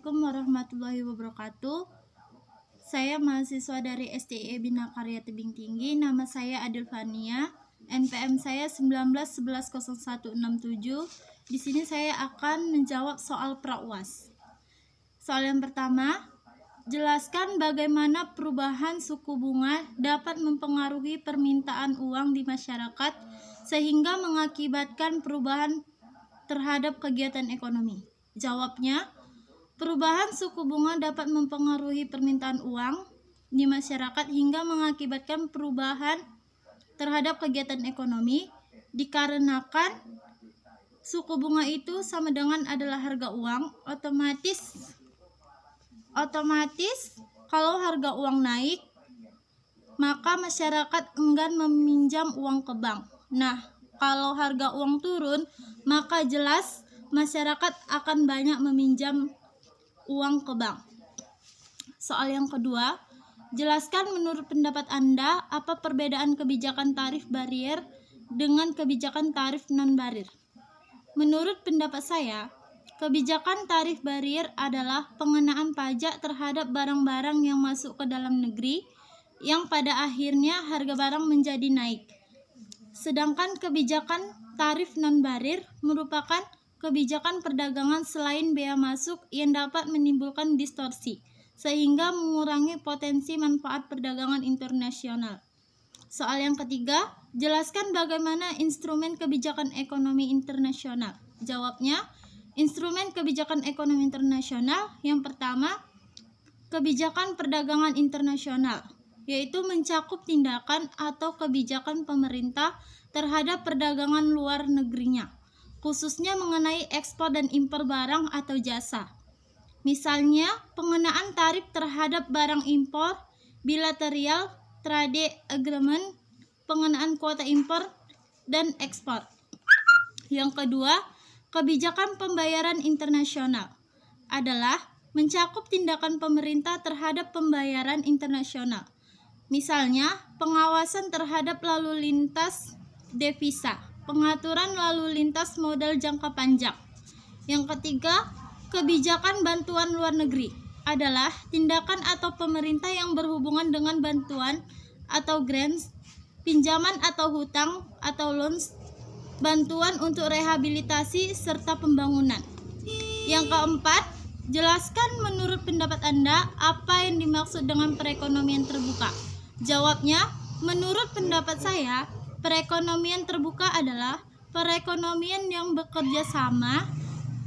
Assalamualaikum warahmatullahi wabarakatuh. Saya mahasiswa dari STIE Bina Karya Tebing Tinggi. Nama saya Adil Fania. NPM saya 19110167. Di sini saya akan menjawab soal pra-UAS. Soal yang pertama, jelaskan bagaimana perubahan suku bunga dapat mempengaruhi permintaan uang di masyarakat sehingga mengakibatkan perubahan terhadap kegiatan ekonomi. Jawabnya, perubahan suku bunga dapat mempengaruhi permintaan uang di masyarakat hingga mengakibatkan perubahan terhadap kegiatan ekonomi dikarenakan suku bunga itu sama dengan adalah harga uang. Otomatis kalau harga uang naik, maka masyarakat enggan meminjam uang ke bank. Nah, kalau harga uang turun, maka jelas masyarakat akan banyak meminjam uang ke bank. Soal yang kedua, jelaskan menurut pendapat Anda apa perbedaan kebijakan tarif barier dengan kebijakan tarif non-barier. Menurut pendapat saya, kebijakan tarif barier adalah pengenaan pajak terhadap barang-barang yang masuk ke dalam negeri yang pada akhirnya harga barang menjadi naik. Sedangkan kebijakan tarif non-barier merupakan kebijakan perdagangan selain bea masuk yang dapat menimbulkan distorsi, sehingga mengurangi potensi manfaat perdagangan internasional. Soal yang ketiga, jelaskan bagaimana instrumen kebijakan ekonomi internasional. Jawabnya, instrumen kebijakan ekonomi internasional yang pertama, kebijakan perdagangan internasional, yaitu mencakup tindakan atau kebijakan pemerintah terhadap perdagangan luar negerinya, khususnya mengenai ekspor dan impor barang atau jasa. Misalnya, pengenaan tarif terhadap barang impor, bilateral trade agreement, pengenaan kuota impor dan ekspor. Yang kedua, kebijakan pembayaran internasional adalah mencakup tindakan pemerintah terhadap pembayaran internasional. Misalnya, pengawasan terhadap lalu lintas devisa, pengaturan lalu lintas modal jangka panjang. Yang ketiga, kebijakan bantuan luar negeri adalah tindakan atau pemerintah yang berhubungan dengan bantuan atau grants, pinjaman atau hutang atau loans, bantuan untuk rehabilitasi serta pembangunan. Yang keempat, jelaskan menurut pendapat Anda apa yang dimaksud dengan perekonomian terbuka. Jawabnya, menurut pendapat saya, perekonomian terbuka adalah perekonomian yang bekerja sama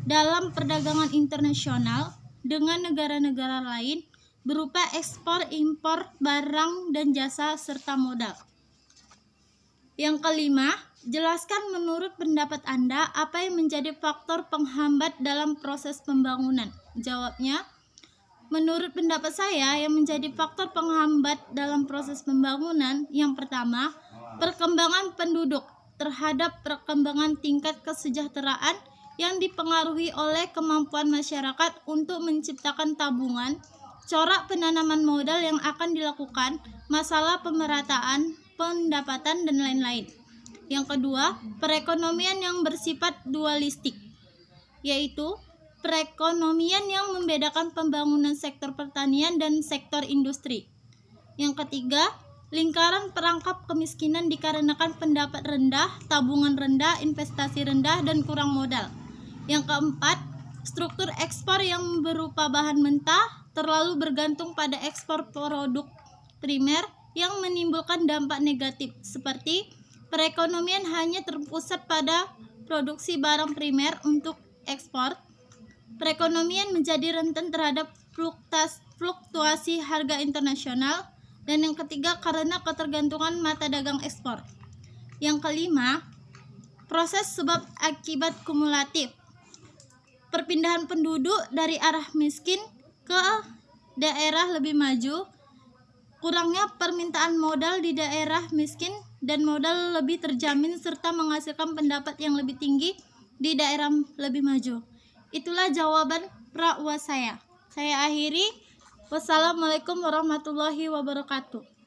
dalam perdagangan internasional dengan negara-negara lain berupa ekspor impor barang dan jasa serta modal. Yang kelima, jelaskan menurut pendapat Anda apa yang menjadi faktor penghambat dalam proses pembangunan. Jawabnya, menurut pendapat saya yang menjadi faktor penghambat dalam proses pembangunan yang pertama, perkembangan penduduk terhadap perkembangan tingkat kesejahteraan yang dipengaruhi oleh kemampuan masyarakat untuk menciptakan tabungan, corak penanaman modal yang akan dilakukan, masalah pemerataan, pendapatan, dan lain-lain. Yang kedua, perekonomian yang bersifat dualistik, yaitu perekonomian yang membedakan pembangunan sektor pertanian dan sektor industri. Yang ketiga, lingkaran perangkap kemiskinan dikarenakan pendapat rendah, tabungan rendah, investasi rendah, dan kurang modal. Yang keempat, struktur ekspor yang berupa bahan mentah terlalu bergantung pada ekspor produk primer yang menimbulkan dampak negatif, seperti perekonomian hanya terpusat pada produksi barang primer untuk ekspor. Perekonomian menjadi rentan terhadap fluktuasi harga internasional. Dan yang ketiga, karena ketergantungan mata dagang ekspor. Yang kelima, proses sebab akibat kumulatif. Perpindahan penduduk dari arah miskin ke daerah lebih maju, kurangnya permintaan modal di daerah miskin dan modal lebih terjamin serta menghasilkan pendapat yang lebih tinggi di daerah lebih maju. Itulah jawaban pra-UAS saya. Saya akhiri. Wassalamualaikum warahmatullahi wabarakatuh.